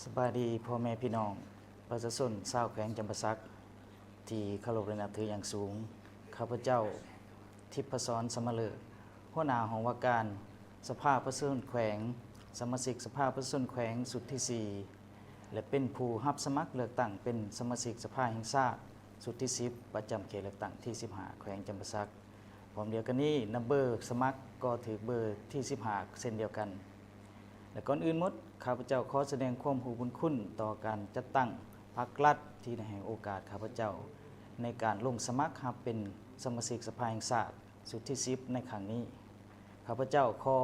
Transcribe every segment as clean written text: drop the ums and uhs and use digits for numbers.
สบายดีพ่อแม่พี่น้องประชาชนชาวแขวงจำปาสักที่เคารพและนับถืออย่างสูงข้าพเจ้าทิพศรสมฤกษ์หัวหน้าของว่าการสภาประชาชนแขวงสมาชิกสภาประชาชนแขวงสุดที่ 4และเป็นผู้รับสมัครเลือกตั้งเป็นสมาชิกสภาแห่งชาติสุดที่ 10ประจำเขตเลือกตั้งที่ 15แขวงจำปาสักพร้อมเดียวกันนี้นับเบอร์สมัครก็ถือเบอร์ที่ 15เช่นเดียวกันและก่อนอื่นหมดข้าพเจ้าขอแสดงความรู้บุญคุณต่อการจัดตั้งพรรครัฐที่ได้ให้โอกาสข้าพเจ้าในการลงสมัครรับเป็นสมาชิกสภาแห่งชาติสุดที่ 10ในครั้งนี้ข้าพเจ้าขอ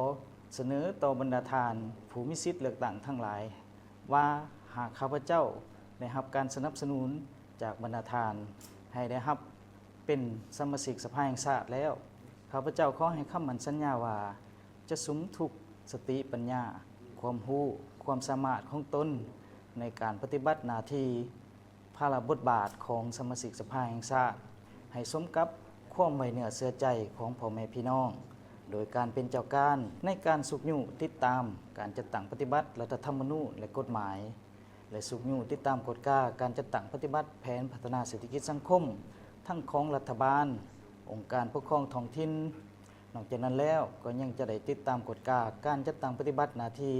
เสนอต่อบรรดาทานผู้มีสิทธิ์เลือกตั้งทั้งหลายว่าหากข้าพเจ้าได้รับการสนับสนุนจากบรรดาทานให้ได้รับเป็นสมาชิกสภาแห่งชาติแล้วข้าพเจ้าขอให้คำมั่นสัญญาว่าจะสุมทุกสติปัญญาความรู้ความสามารถของตนในการปฏิบัติหน้าที่ภาระบทบาทของสมาชิกสภาแห่งชาติให้สมกับความไว้เนื้อเชื่อใจของพ่อแม่พี่น้องโดยการเป็นเจ้าการในการสุกยู่ติดตามการจัดตั้งปฏิบัติรัฐธรรมนูญและกฎหมายและสุกยู่ติดตามกฎกาการจัดตั้งปฏิบัติแผนพัฒนาเศรษฐกิจสังคมทั้งของรัฐบาลองค์การปกครองท้องถิ่นนอกจากนั้นแล้วก็ยังจะได้ติดตามกฎกาการจัดตั้งปฏิบัติหน้าที่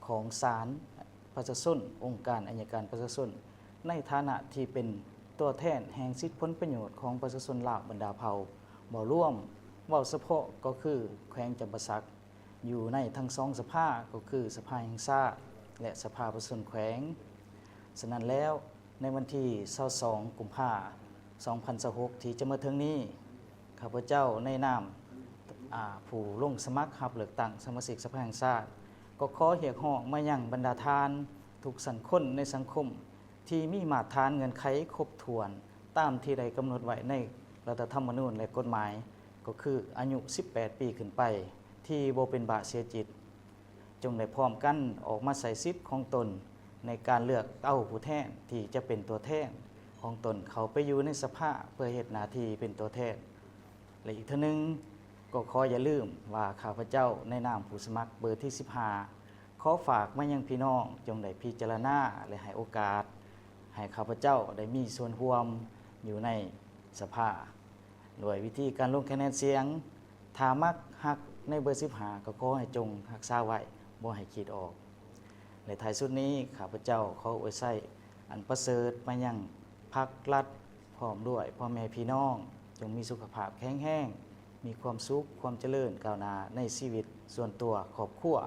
ของศาลประชาชนองค์การอัยการประชาชนในฐานะที่เป็นตัวแทนแห่งสิทธิผลประโยชน์ของประชาชนลาวบรรดาเผ่าบ่ร่วมเว้าเฉพาะก็คือแขวงจำปาสักอยู่ในทั้งสองสภาก็คือสภาแห่งชาติและสภาประชาชนแขวงฉะนั้นแล้วในวันที่22กุมภาพันธ์2026ที่จะมาถึงนี้ข้าพเจ้าในนามผู้ลงสมัครรับเลือกตั้งสมาชิกสภาแห่งชาติก็ขอเรียกร้องมายังบรรดาทานทุกสันคนในสังคมที่มีมาตรฐานเงื่อนไขครบถ้วนตามที่ได้กำหนดไว้ในรัฐธรรมนูญและกฎหมายก็คืออายุ18ปีขึ้นไปที่บ่เป็นบาปเสียจิตจงได้พร้อมกันออกมาใส่สิทธิ์ของตนในการเลือกเอาผู้แทนที่จะเป็นตัวแทนของตนเขาไปอยู่ในสภาเพื่อเฮ็ดหน้าที่เป็นตัวแทนและอีกเท่านึงก็ขออย่าลืมว่าข้าพเจ้าในนามผู้สมัครเบอร์ที่15ขอฝากมายังพี่น้องจงได้พิจารณาและให้โอกาสให้ข้าพเจ้าได้มีส่วนร่วมอยู่ในสภาโดยวิธีการลงคะแนนเสียงถ้ามักฮักในเบอร์15ก็ขอให้จงรักษาไว้บ่ให้คิดออกในท้ายสุดนี้ข้าพเจ้าขออวยไส้อันประเสริฐมายังพรรครัฐพร้อมด้วยพ่อแม่พี่น้องจงมีสุขภาพแข็งแรงมีความสุขความเจริญก้าวหน้าในชีวิตส่วนตัวครอบครัว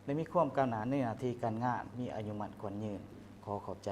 และมีความก้าวหน้าในหน้าที่การงานมีอายุมั่นขวัญยืนขอขอบใจ